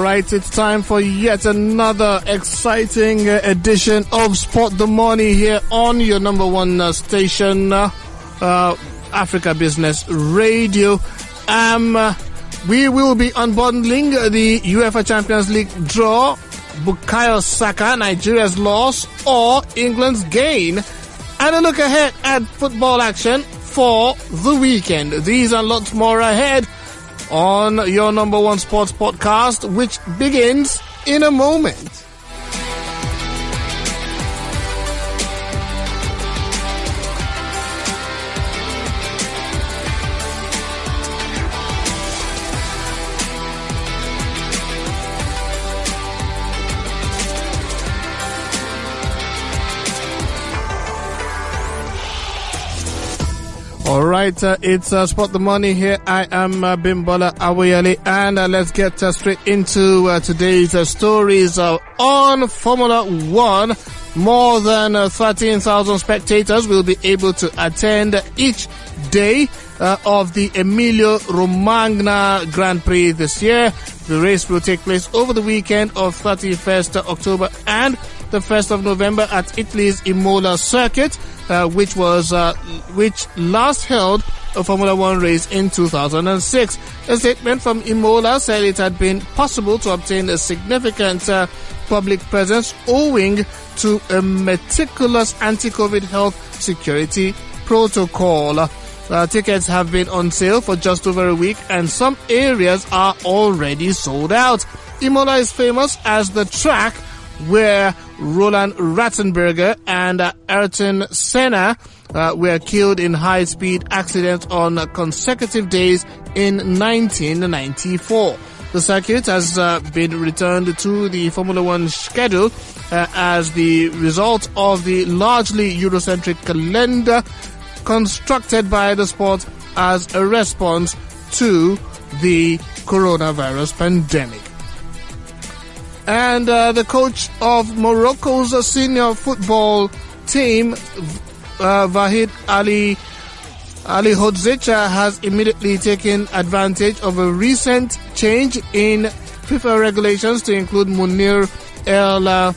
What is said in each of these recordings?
right, it's time for yet another exciting edition of Sport the Money here on your number one station, Africa Business Radio. We will be unbundling the UEFA Champions League draw, Bukayo Saka, Nigeria's loss, or England's gain, and a look ahead at football action for the weekend. These and lots more ahead on your number one sports podcast, which begins in a moment. All right, it's Spot the Money here. I am Bimbola Awoyale, and let's get straight into today's stories on Formula One. More than 13,000 spectators will be able to attend each day of the Emilia Romagna Grand Prix this year. The race will take place over the weekend of 31st October and the 1st of November at Italy's Imola circuit, which last held a Formula One race in 2006. A statement from Imola said it had been possible to obtain a significant public presence owing to a meticulous anti-COVID health security protocol. Tickets have been on sale for just over a week, and some areas are already sold out. Imola is famous as the track where Roland Ratzenberger and Ayrton Senna were killed in high-speed accidents on consecutive days in 1994. The circuit has been returned to the Formula One schedule as the result of the largely Eurocentric calendar constructed by the sport as a response to the coronavirus pandemic. And the coach of Morocco's senior football team, Vahid Ali Hodzic, has immediately taken advantage of a recent change in FIFA regulations to include Munir El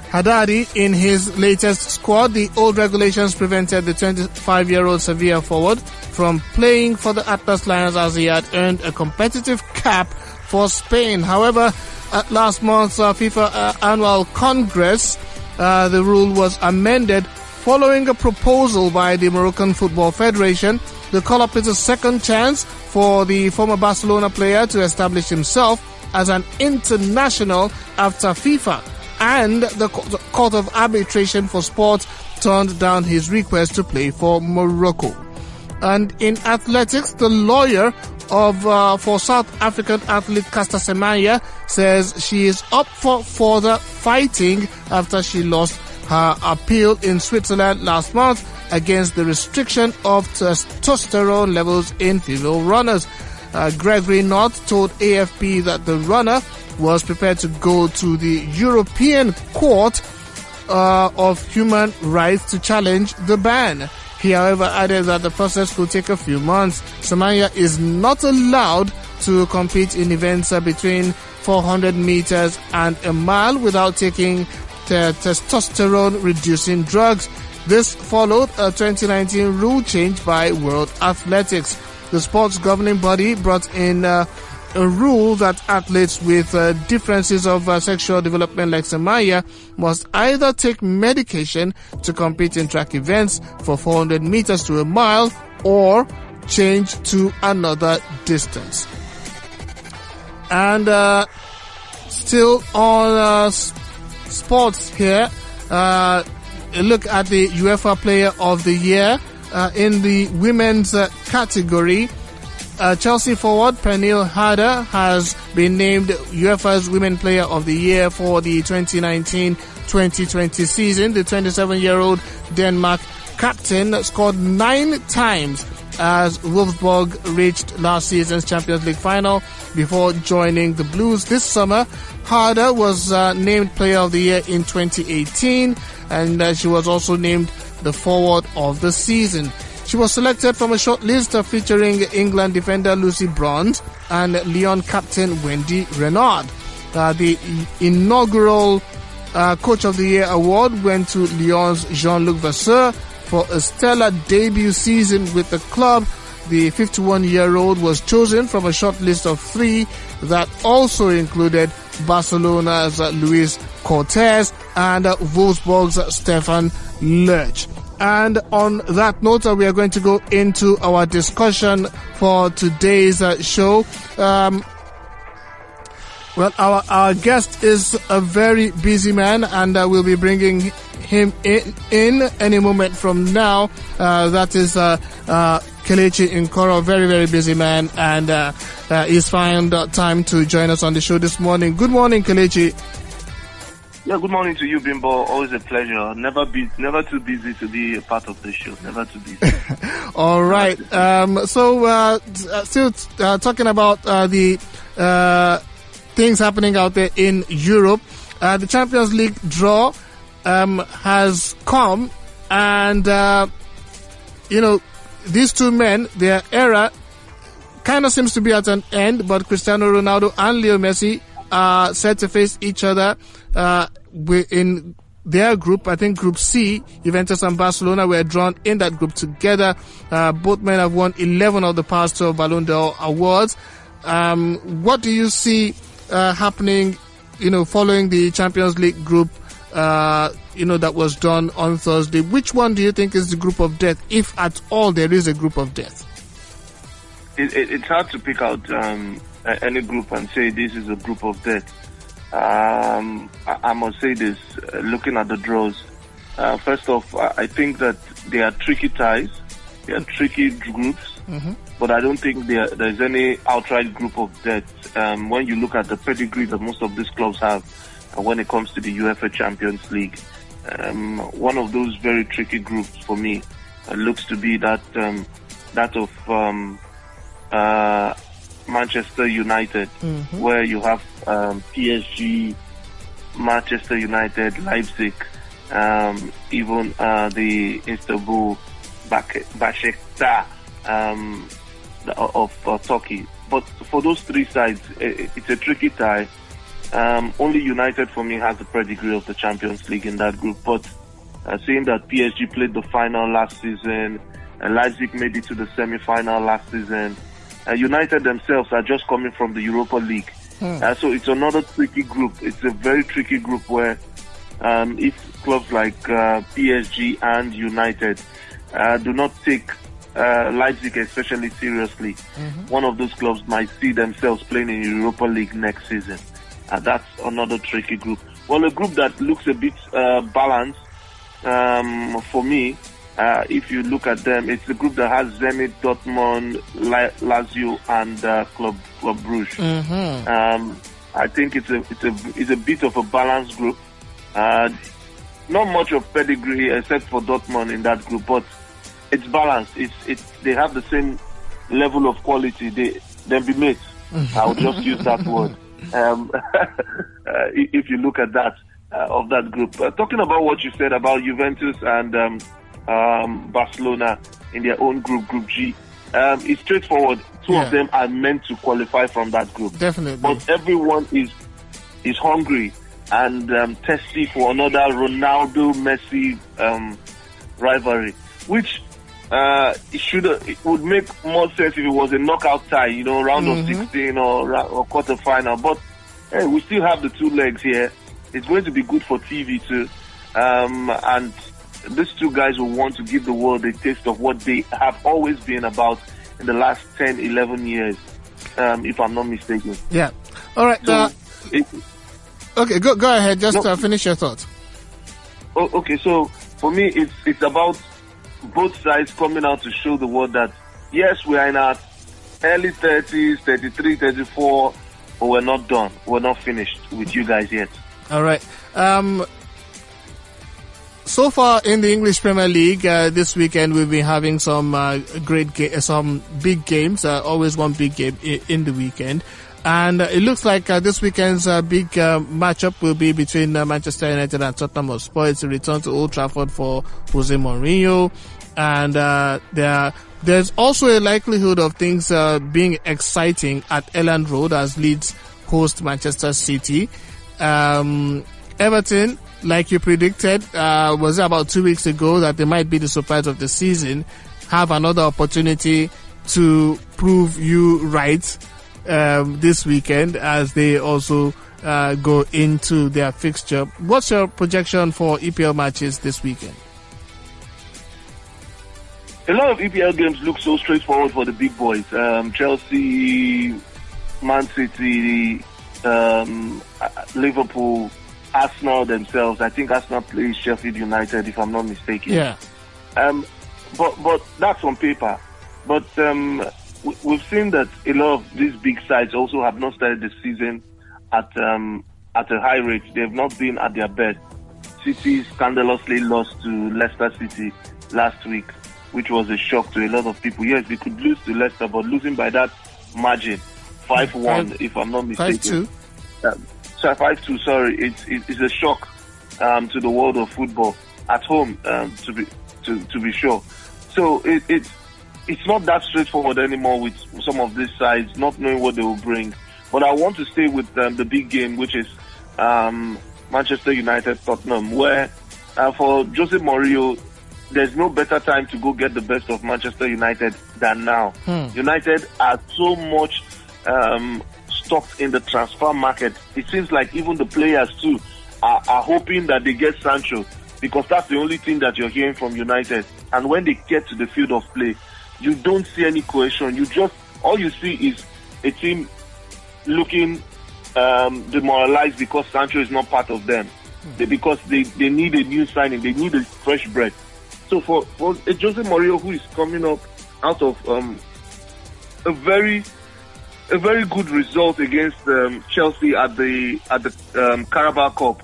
Haddadi in his latest squad. The old regulations prevented the 25-year-old Sevilla forward from playing for the Atlas Lions as he had earned a competitive cap for Spain. However, at last month's FIFA annual Congress, the rule was amended following a proposal by the Moroccan Football Federation. The call-up is a second chance for the former Barcelona player to establish himself as an international after FIFA and the Court of Arbitration for Sport turned down his request to play for Morocco. And in athletics, the lawyer for South African athlete Caster Semenya says she is up for further fighting after she lost her appeal in Switzerland last month against the restriction of testosterone levels in female runners. Gregory North told AFP that the runner was prepared to go to the European Court of Human Rights to challenge the ban. He, however, added that the process could take a few months. Semenya is not allowed to compete in events between 400 meters and a mile without taking testosterone-reducing drugs. This followed a 2019 rule change by World Athletics. The sports governing body brought in a rule that athletes with differences of sexual development like Semenya must either take medication to compete in track events for 400 meters to a mile or change to another distance. And still on sports here, a look at the UEFA Player of the Year in the women's category. Chelsea forward Pernille Harder has been named UEFA's Women Player of the Year for the 2019-2020 season. The 27-year-old Denmark captain scored 9 times as Wolfsburg reached last season's Champions League final before joining the Blues this summer. Harder was named Player of the Year in 2018, and she was also named the Forward of the Season. She was selected from a short list featuring England defender Lucy Bronze and Lyon captain Wendy Renard. The inaugural Coach of the Year award went to Lyon's Jean-Luc Vasseur for a stellar debut season with the club. The 51-year-old was chosen from a short list of 3 that also included Barcelona's Luis Cortez and Wolfsburg's Stefan Lerch. And on that note, we are going to go into our discussion for today's show. Well, our guest is a very busy man, and we'll be bringing him in any moment from now. That is Kelechi Nkoro, very, very busy man, and he's found time to join us on the show this morning. Good morning, Kelechi. Yeah, good morning to you, Bimbo. Always a pleasure. Never too busy to be a part of the show. Never too busy. All right. Still talking about the things happening out there in Europe. The Champions League draw has come, and these two men, their era kind of seems to be at an end, but Cristiano Ronaldo and Leo Messi are set to face each other in their group. I think Group C. Juventus and Barcelona were drawn in that group together. Both men have won 11 of the past 12 Ballon d'Or awards. What do you see happening, following the Champions League group, that was done on Thursday? Which one do you think is the group of death, if at all there is a group of death? It's hard to pick out any group and say this is a group of death. I must say this, looking at the draws. First off, I think that they are tricky ties. They are tricky groups. Mm-hmm. But I don't think there's any outright group of death. When you look at the pedigree that most of these clubs have when it comes to the UEFA Champions League, one of those very tricky groups for me looks to be that of Manchester United, mm-hmm. where you have PSG, Manchester United, Leipzig, even the Istanbul Başakşehir of Turkey. But for those 3 sides, it's a tricky tie. Only United for me has the pedigree of the Champions League in that group. But seeing that PSG played the final last season, Leipzig made it to the semi-final last season, United themselves are just coming from the Europa League. So it's another tricky group. It's a very tricky group where if clubs like PSG and United do not take Leipzig especially seriously, mm-hmm. one of those clubs might see themselves playing in Europa League next season. That's another tricky group. Well, a group that looks a bit balanced for me, if you look at them, it's a group that has Zenit, Dortmund, Lazio, and Club Brugge. Mm-hmm. I think it's a bit of a balanced group. Not much of pedigree except for Dortmund in that group, but it's balanced. They have the same level of quality. They'll be mates. I'll just use that word. If you look at that of that group, talking about what you said about Juventus and Barcelona in their own group, Group G, it's straightforward. Two of them are meant to qualify from that group. Definitely. But everyone is hungry and thirsty for another Ronaldo-Messi rivalry, which it would make more sense if it was a knockout tie, round of 16 or quarter-final. But hey, we still have the 2 legs here. It's going to be good for TV too. And these 2 guys will want to give the world a taste of what they have always been about in the last 10, 11 years, if I'm not mistaken. Yeah. All right. So okay, go ahead. Just finish your thoughts. Okay, so for me, it's about both sides coming out to show the world that, yes, we are in our early 30s, 33, 34, but we're not done. We're not finished with you guys yet. All right. So far in the English Premier League, this weekend we'll be having some some big games. Always one big game in the weekend. And it looks like this weekend's big matchup will be between Manchester United and Tottenham Hotspur. It's a return to Old Trafford for Jose Mourinho. And there's also a likelihood of things being exciting at Elland Road as Leeds host Manchester City. Everton, like you predicted, was about 2 weeks ago that they might be the surprise of the season, have another opportunity to prove you right this weekend as they also go into their fixture. What's your projection for EPL matches this weekend? A lot of EPL games look so straightforward for the big boys. Chelsea, Man City, Liverpool, Arsenal themselves. I think Arsenal plays Sheffield United, if I'm not mistaken. Yeah. But that's on paper. But we've seen that a lot of these big sides also have not started the season at a high rate. They've not been at their best. City scandalously lost to Leicester City last week, which was a shock to a lot of people. Yes, they could lose to Leicester, but losing by that margin, 5-1, if I'm not mistaken. 5-2. 5-2, sorry. It's a shock to the world of football at home, to be sure. So it's not that straightforward anymore with some of these sides, not knowing what they will bring. But I want to stay with the big game, which is Manchester United Tottenham, where for Jose Mourinho, there's no better time to go get the best of Manchester United than now. United are so much stocked in the transfer market. It seems like even the players too are hoping that they get Sancho, because that's the only thing that you're hearing from United. And when they get to the field of play, you don't see any cohesion. All you see is a team looking demoralized because Sancho is not part of them. Because they need a new signing, they need a fresh breath. So for Jose Mourinho, who is coming up out of a very good result against Chelsea at the Carabao Cup,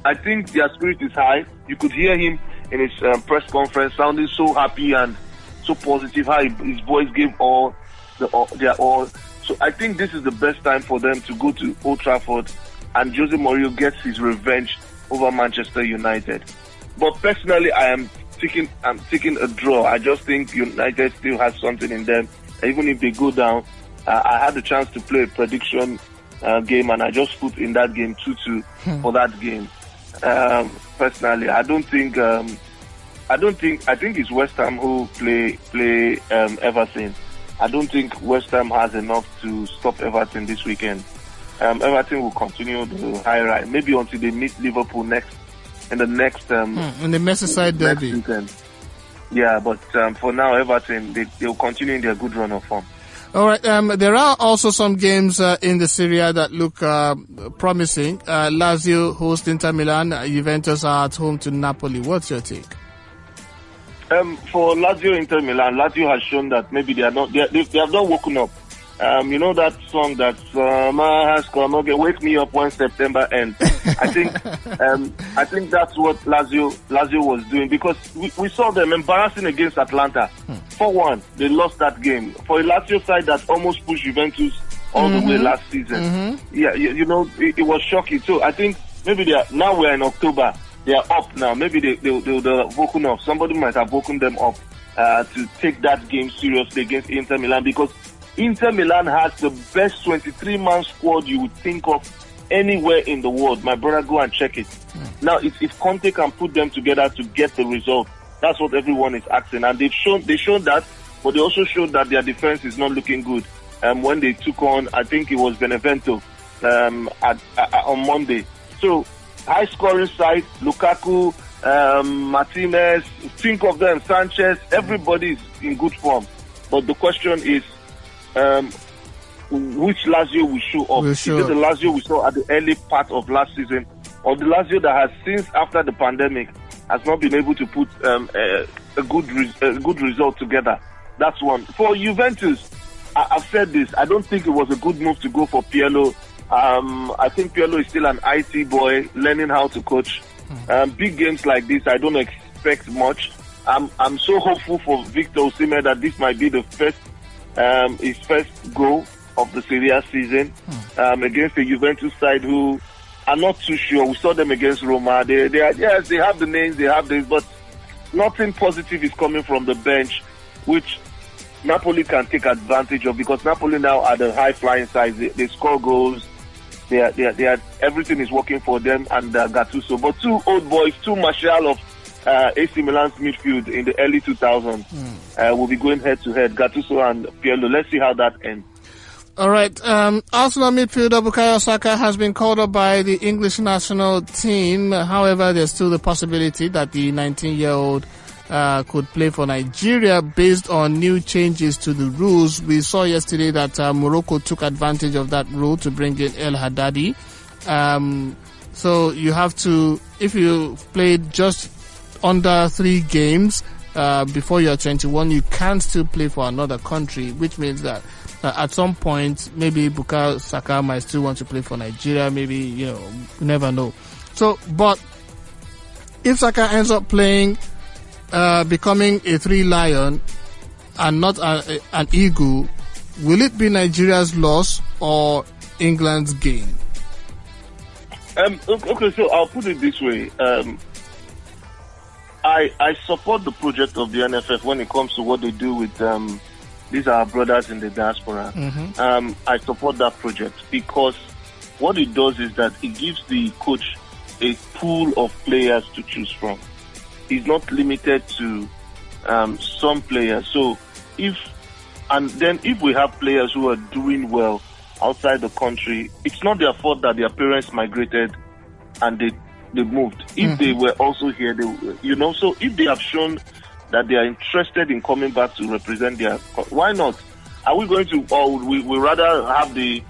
I think their spirit is high. You could hear him in his press conference sounding so happy and so positive. How his voice gave their all. So I think this is the best time for them to go to Old Trafford and Jose Mourinho gets his revenge over Manchester United. But personally, I'm taking a draw. I just think United still has something in them. Even if they go down, I had the chance to play a prediction game, and I just put in that game 2-2 for that game. Personally, I think it's West Ham who play Everton. I don't think West Ham has enough to stop Everton this weekend. Everton will continue the high ride, maybe until they meet Liverpool in the Merseyside derby. Weekend. Yeah, but for now, Everton they'll continue in their good run of form. All right. There are also some games in the Serie A that look promising. Lazio host Inter Milan. Juventus are at home to Napoli. What's your take? For Lazio Inter Milan, Lazio has shown that maybe they have not woken up. You know that song that has come again, wake me up when September ends. I think that's what Lazio was doing, because we saw them embarrassing against Atlanta. 4-1, they lost that game. For a Lazio side that almost pushed Juventus all the way last season. Yeah, you know, it was shocking. So I think maybe now we're in October. They are up now. Maybe they'll woken up. Somebody might have woken them up to take that game seriously against Inter Milan, because Inter Milan has the best 23-man squad you would think of anywhere in the world. My brother, go and check it. Now, if Conte can put them together to get the result, that's what everyone is asking. And they've shown that, but they also showed that their defense is not looking good. When they took on, I think it was Benevento on Monday. So, high-scoring side, Lukaku, Martinez, think of them, Sanchez, everybody is in good form. But the question is, which Lazio will show up? Is it the Lazio we saw at the early part of last season, or the Lazio that has since after the pandemic has not been able to put a good result together? That's one. For Juventus, I've said this, I don't think it was a good move to go for Pirlo. I think Pirlo is still an IT boy learning how to coach. Big games like this, I don't expect much. I'm so hopeful for Victor Osimhen that this might be the his first goal of the Serie A season against the Juventus side who are not too sure. We saw them against Roma. They have the names, they have this, but nothing positive is coming from the bench, which Napoli can take advantage of, because Napoli now are the high-flying side. They score goals. They are, everything is working for them, and Gattuso. But two old boys, two Martial of AC Milan's midfield in the early 2000s will be going head-to-head, Gattuso and Pirlo. Let's see how that ends. All right. Arsenal midfielder Bukayo Saka has been called up by the English national team. However, there's still the possibility that the 19-year-old could play for Nigeria based on new changes to the rules. We saw yesterday that Morocco took advantage of that rule to bring in El Haddadi. So you have to, if you played just under 3 games before you're 21, you can still play for another country, which means that at some point, maybe Bukayo Saka might still want to play for Nigeria. Maybe, you never know. So, but if Saka ends up playing, becoming a 3-lion and not an eagle, will it be Nigeria's loss or England's gain? Okay, so I'll put it this way. I support the project of the NFF when it comes to what they do with these are our brothers in the diaspora. Mm-hmm. I support that project because what it does is that it gives the coach a pool of players to choose from. It's not limited to some players. So if we have players who are doing well outside the country, it's not their fault that their parents migrated and they moved. If they were also here, so if they have shown that they are interested in coming back to represent their, why not? Are we going to, or would we rather have the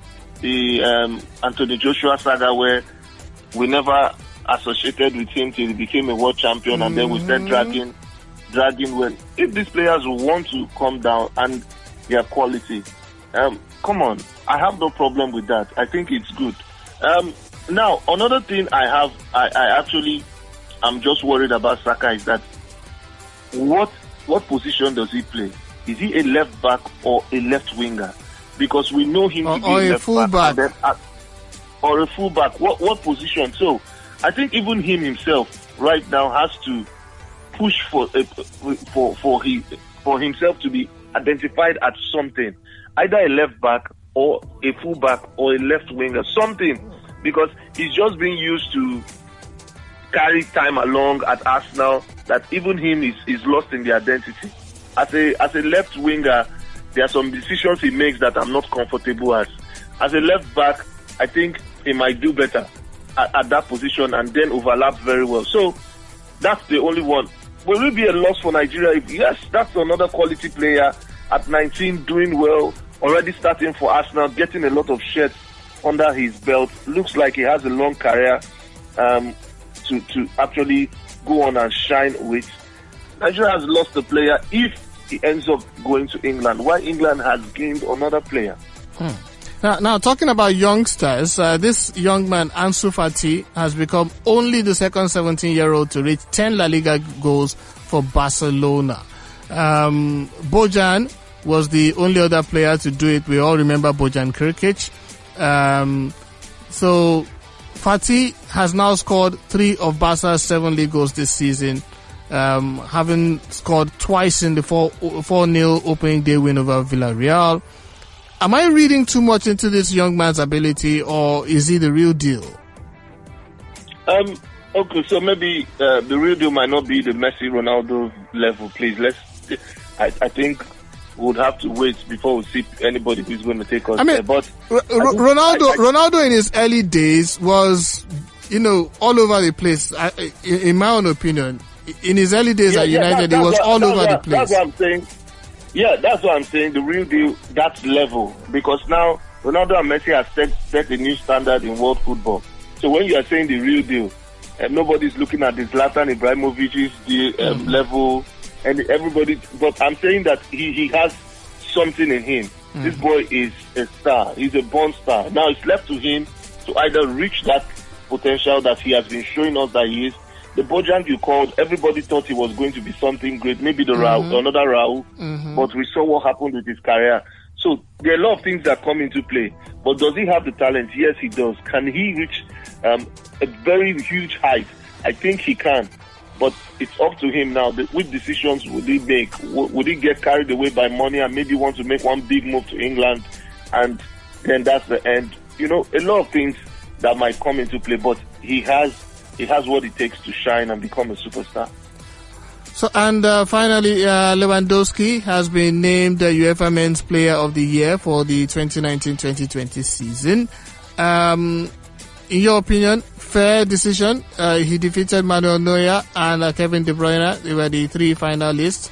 Anthony Joshua saga where we never associated with him till he became a world champion, and then we start dragging well. If these players want to come down and their quality, come on, I have no problem with that. I think it's good. Now, another thing I actually I'm just worried about Saka is that what position does he play? Is he a left back or a left winger? Because we know him to be a left back or a full back. What position? So I think even him himself right now has to push for himself to be identified as something, either a left back or a full back or a left winger, something, because he's just being used to carry time along at Arsenal that even him is lost in the identity. As a left winger, there are some decisions he makes that I'm not comfortable as. As a left back, I think he might do better at that position and then overlap very well. So that's the only one. Will it be a loss for Nigeria? Yes, that's another quality player at 19, doing well, already starting for Arsenal, getting a lot of shirts under his belt. Looks like he has a long career to actually go on and shine with. Nigeria has lost a player if he ends up going to England, while England has gained another player. Now, talking about youngsters, this young man, Ansu Fati, has become only the second 17-year-old to reach 10 La Liga goals for Barcelona. Bojan was the only other player to do it. We all remember Bojan Krkic. So Fati has now scored 3 of Barca's 7 league goals this season, having scored twice in the 4-0 opening day win over Villarreal. Am I reading too much into this young man's ability, or is he the real deal? Okay, so maybe the real deal might not be the Messi Ronaldo level. Please, I think we would have to wait before we see anybody who's going to take us there. But Ronaldo in his early days was, all over the place. In my own opinion, in his early days at United, he was all over the place. That's what I'm saying. Yeah, that's what I'm saying. The real deal, that's level. Because now Ronaldo and Messi have set a new standard in world football. So when you are saying the real deal, nobody's looking at the Zlatan Ibrahimovic's level, and everybody. But I'm saying that he has something in him. This boy is a star. He's a born star. Now it's left to him to either reach that potential that he has been showing us that he is. The Bojan you called, everybody thought he was going to be something great, maybe another Raul, but we saw what happened with his career. So there are a lot of things that come into play. But does he have the talent? Yes, he does. Can he reach a very huge height? I think he can. But it's up to him now. Which decisions would he make? Would he get carried away by money and maybe want to make one big move to England, and then that's the end? A lot of things that might come into play, but he has what it takes to shine and become a superstar. So, and finally, Lewandowski has been named the UEFA Men's Player of the Year for the 2019-2020 season. In your opinion, fair decision? He defeated Manuel Neuer and Kevin De Bruyne. They were the three finalists.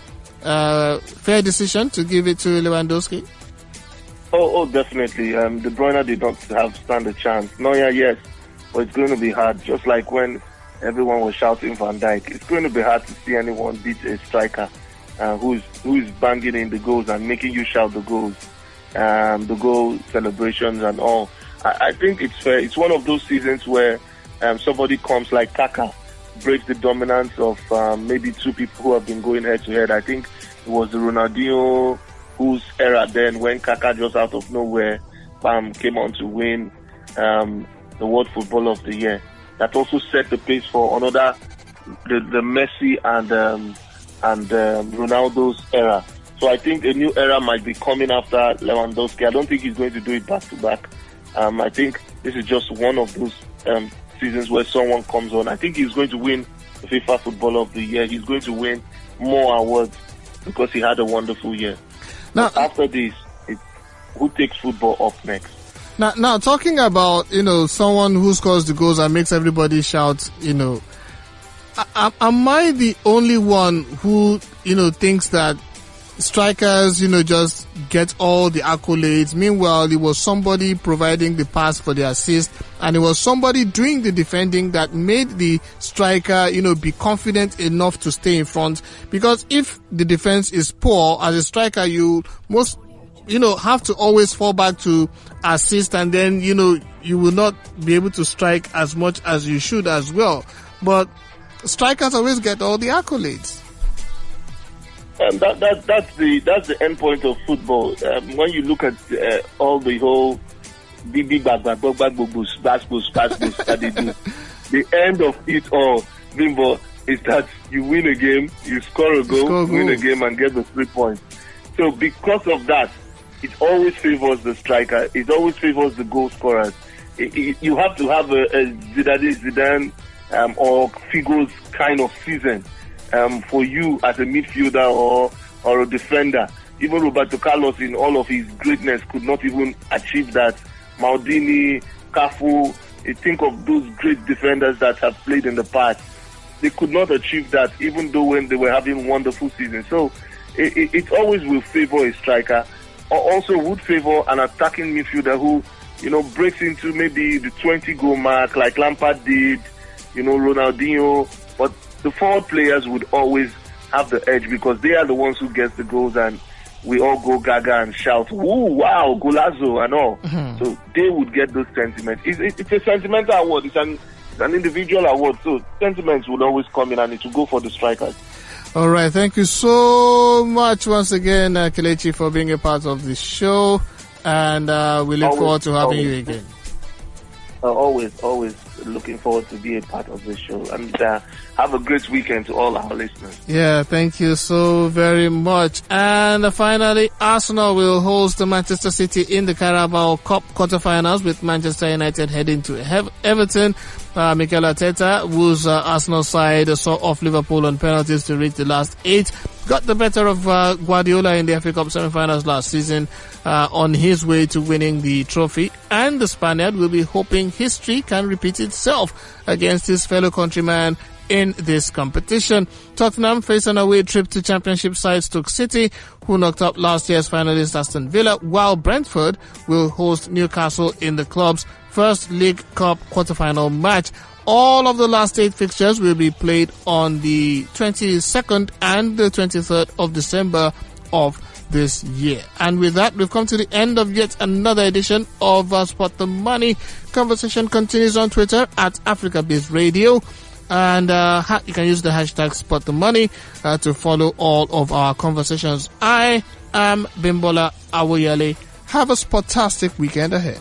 Fair decision to give it to Lewandowski? Oh, definitely. De Bruyne did not stand a chance. Neuer, yes, but it's going to be hard. Just like when everyone was shouting Van Dijk, it's going to be hard to see anyone beat a striker who's banging in the goals and making you shout the goals, the goal celebrations and all. I think it's fair. It's one of those seasons where somebody comes like Kaka, breaks the dominance of maybe two people who have been going head to head. I think it was the Ronaldo whose era then, when Kaka just out of nowhere came on to win the World Footballer of the Year. That also set the pace for another, the Messi and Ronaldo's era. So I think a new era might be coming after Lewandowski. I don't think he's going to do it back to back. I think this is just one of those seasons where someone comes on. I think he's going to win the FIFA Footballer of the Year. He's going to win more awards because he had a wonderful year. Now, after this, who takes football up next? Now, talking about, someone who scores the goals and makes everybody shout, am I the only one who, thinks that strikers, just get all the accolades? Meanwhile, it was somebody providing the pass for the assist, and it was somebody doing the defending that made the striker, be confident enough to stay in front. Because if the defense is poor, as a striker, you have to always fall back to assist, and then, you will not be able to strike as much as you should as well. But strikers always get all the accolades. And that's the end point of football. When you look at all the whole BB that they do, the end of it all, Bimbo, is that you win a game, you score a goal, win a game, and get the 3 points. So because of that, it always favors the striker. It always favors the goal scorers. You have to have a Zidane or Figo's kind of season for you as a midfielder or a defender. Even Roberto Carlos, in all of his greatness, could not even achieve that. Maldini, Cafu, you think of those great defenders that have played in the past. They could not achieve that, even though when they were having wonderful seasons. So it always will favor a striker. Or also would favor an attacking midfielder who, breaks into maybe the 20-goal mark like Lampard did, Ronaldinho. But the forward players would always have the edge because they are the ones who get the goals, and we all go gaga and shout, "Ooh, wow, golazo," and all. Mm-hmm. So they would get those sentiments. It's a sentimental award. It's an individual award. So sentiments would always come in, and it will go for the strikers. All right. Thank you so much once again, Kelechi, for being a part of the show. And we look forward to having you again. Always looking forward to be a part of this show. And have a great weekend to all our listeners. Yeah, thank you so very much. And finally, Arsenal will host Manchester City in the Carabao Cup quarterfinals, with Manchester United heading to Everton. Mikel Arteta, whose Arsenal side saw off Liverpool on penalties to reach the last 8, got the better of Guardiola in the FA Cup semi-finals last season, on his way to winning the trophy. And the Spaniard will be hoping history can repeat itself against his fellow countryman in this competition. Tottenham face an away trip to Championship side Stoke City, who knocked up last year's finalist Aston Villa, while Brentford will host Newcastle in the club's first League Cup quarterfinal match. All of the last 8 fixtures will be played on the 22nd and the 23rd of December of this year. And with that, we've come to the end of yet another edition of Spot the Money. Conversation continues on Twitter at AfricaBiz Radio. And you can use the hashtag Spot the Money to follow all of our conversations. I am Bimbola Awoyele. Have a spotastic weekend ahead.